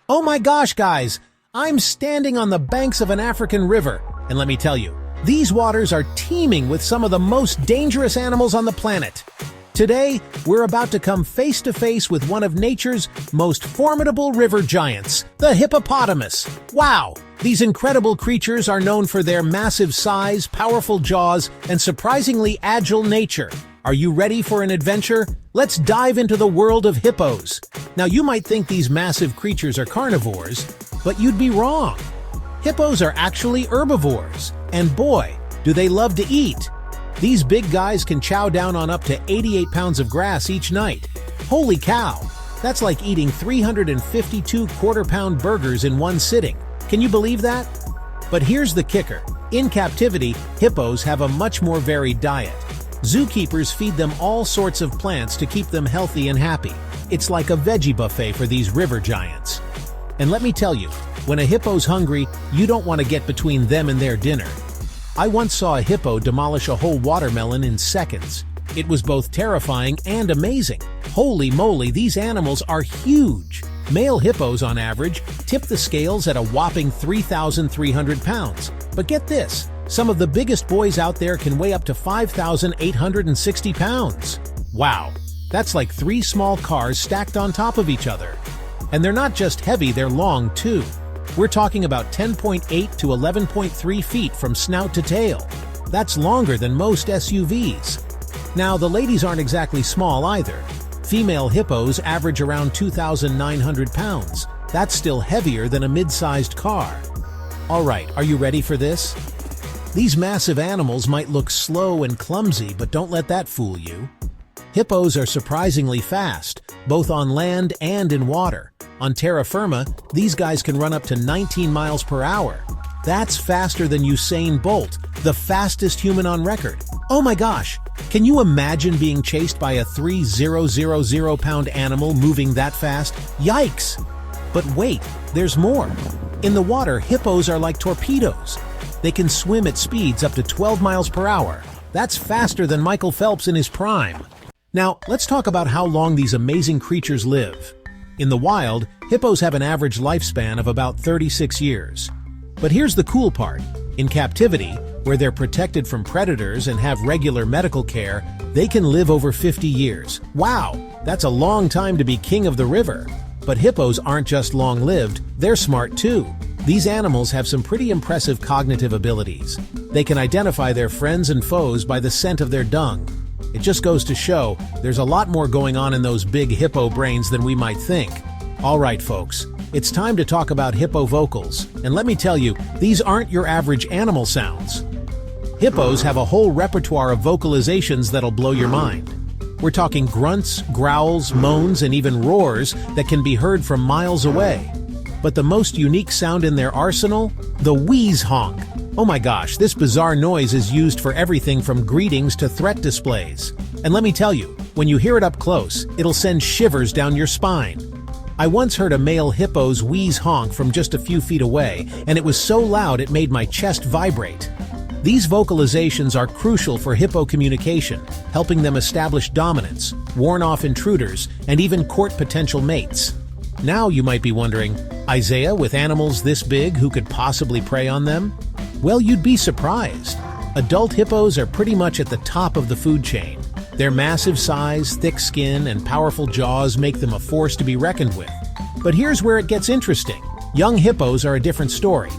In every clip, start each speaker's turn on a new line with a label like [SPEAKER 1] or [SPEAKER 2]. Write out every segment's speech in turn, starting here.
[SPEAKER 1] Oh my gosh, guys! I'm standing on the banks of an African river, and let me tell you, these waters are teeming with some of the most dangerous animals on the planet. Today, we're about to come face to face with one of nature's most formidable river giants, the hippopotamus. Wow! These incredible creatures are known for their massive size, powerful jaws, and surprisingly agile nature. Are you ready for an adventure? Let's dive into the world of hippos. Now, you might think these massive creatures are carnivores, but you'd be wrong. Hippos are actually herbivores, and boy, do they love to eat. These big guys can chow down on up to 88 pounds of grass each night. Holy cow! That's like eating 352 quarter-pound burgers in one sitting. Can you believe that? But here's the kicker. In captivity, hippos have a much more varied diet. Zookeepers feed them all sorts of plants to keep them healthy and happy. It's like a veggie buffet for these river giants. And let me tell you, when a hippo's hungry, you don't want to get between them and their dinner. I once saw a hippo demolish a whole watermelon in seconds. It was both terrifying and amazing. Holy moly, these animals are huge! Male hippos, on average, tip the scales at a whopping 3,300 pounds. But get this, some of the biggest boys out there can weigh up to 5,860 pounds. Wow, that's like 3 small cars stacked on top of each other. And they're not just heavy, they're long too. We're talking about 10.8 to 11.3 feet from snout to tail. That's longer than most SUVs. Now, the ladies aren't exactly small either. Female hippos average around 2,900 pounds. That's still heavier than a mid-sized car. All right, are you ready for this? These massive animals might look slow and clumsy, but don't let that fool you. Hippos are surprisingly fast, both on land and in water. On terra firma, these guys can run up to 19 miles per hour. That's faster than Usain Bolt, the fastest human on record. Oh my gosh, can you imagine being chased by a 3,000-pound animal moving that fast? Yikes! But wait, there's more. In the water, hippos are like torpedoes. They can swim at speeds up to 12 miles per hour. That's faster than Michael Phelps in his prime. Now, let's talk about how long these amazing creatures live. In the wild, hippos have an average lifespan of about 36 years. But here's the cool part. In captivity, where they're protected from predators and have regular medical care, they can live over 50 years. Wow, that's a long time to be king of the river. But hippos aren't just long-lived, they're smart too. These animals have some pretty impressive cognitive abilities. They can identify their friends and foes by the scent of their dung. It just goes to show, there's a lot more going on in those big hippo brains than we might think. All right, folks, it's time to talk about hippo vocals. And let me tell you, these aren't your average animal sounds. Hippos have a whole repertoire of vocalizations that'll blow your mind. We're talking grunts, growls, moans, and even roars that can be heard from miles away. But the most unique sound in their arsenal? The wheeze honk. Oh my gosh, this bizarre noise is used for everything from greetings to threat displays. And let me tell you, when you hear it up close, it'll send shivers down your spine. I once heard a male hippo's wheeze honk from just a few feet away, and it was so loud it made my chest vibrate. These vocalizations are crucial for hippo communication, helping them establish dominance, warn off intruders, and even court potential mates. Now you might be wondering, Isaiah, with animals this big, who could possibly prey on them? Well, you'd be surprised. Adult hippos are pretty much at the top of the food chain. Their massive size, thick skin, and powerful jaws make them a force to be reckoned with. But here's where it gets interesting. Young hippos are a different story.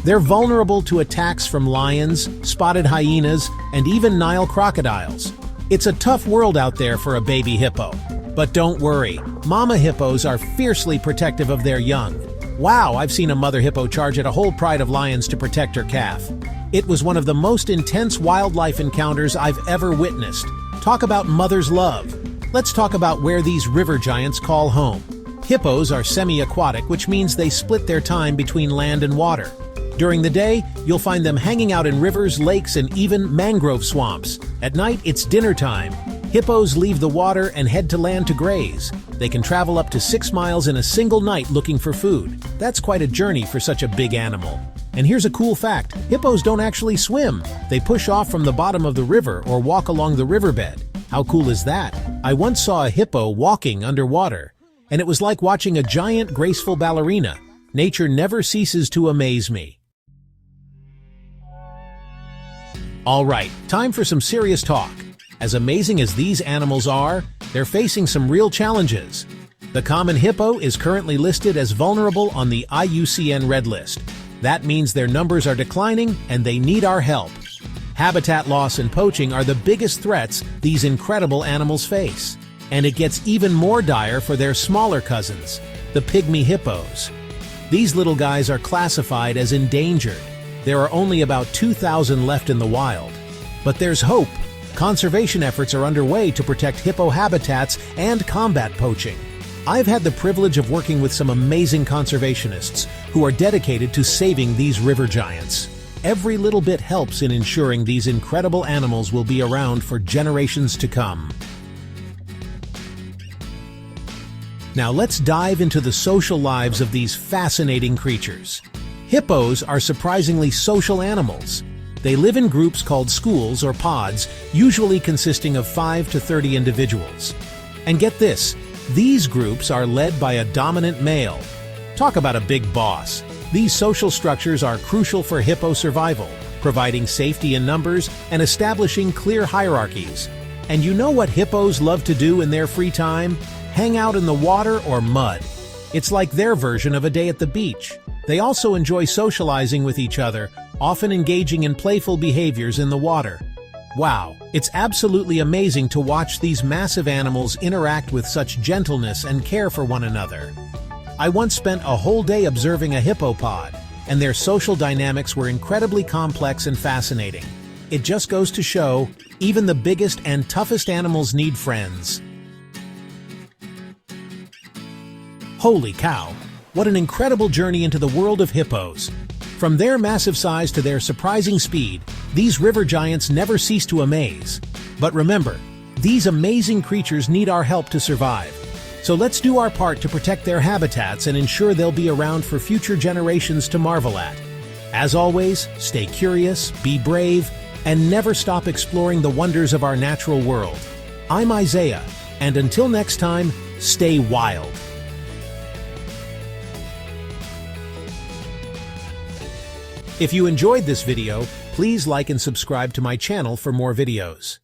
[SPEAKER 1] They're vulnerable to attacks from lions, spotted hyenas, and even Nile crocodiles. It's a tough world out there for a baby hippo. But don't worry, mama hippos are fiercely protective of their young. Wow, I've seen a mother hippo charge at a whole pride of lions to protect her calf. It was one of the most intense wildlife encounters I've ever witnessed. Talk about mother's love. Let's talk about where these river giants call home. Hippos are semi-aquatic, which means they split their time between land and water. During the day, you'll find them hanging out in rivers, lakes, and even mangrove swamps. At night, it's dinner time. Hippos leave the water and head to land to graze. They can travel up to 6 miles in a single night looking for food. That's quite a journey for such a big animal. And here's a cool fact. Hippos don't actually swim. They push off from the bottom of the river or walk along the riverbed. How cool is that? I once saw a hippo walking underwater. and it was like watching a giant, graceful ballerina. Nature never ceases to amaze me. All right, time for some serious talk. As amazing as these animals are, they're facing some real challenges. The common hippo is currently listed as vulnerable on the IUCN Red List. That means their numbers are declining and they need our help. Habitat loss and poaching are the biggest threats these incredible animals face. And it gets even more dire for their smaller cousins, the pygmy hippos. These little guys are classified as endangered. There are only about 2,000 left in the wild. But there's hope. Conservation efforts are underway to protect hippo habitats and combat poaching. I've had the privilege of working with some amazing conservationists who are dedicated to saving these river giants. Every little bit helps in ensuring these incredible animals will be around for generations to come. Now let's dive into the social lives of these fascinating creatures. Hippos are surprisingly social animals. They live in groups called schools or pods, usually consisting of 5 to 30 individuals. And get this, these groups are led by a dominant male. Talk about a big boss. These social structures are crucial for hippo survival, providing safety in numbers and establishing clear hierarchies. And you know what hippos love to do in their free time? Hang out in the water or mud. It's like their version of a day at the beach. They also enjoy socializing with each other, often engaging in playful behaviors in the water. Wow, it's absolutely amazing to watch these massive animals interact with such gentleness and care for one another. I once spent a whole day observing a hippopod, and their social dynamics were incredibly complex and fascinating. It just goes to show, even the biggest and toughest animals need friends. Holy cow, what an incredible journey into the world of hippos. From their massive size to their surprising speed, these river giants never cease to amaze. But remember, these amazing creatures need our help to survive. So let's do our part to protect their habitats and ensure they'll be around for future generations to marvel at. As always, stay curious, be brave, and never stop exploring the wonders of our natural world. I'm Isaiah, and until next time, stay wild. If you enjoyed this video, please like and subscribe to my channel for more videos.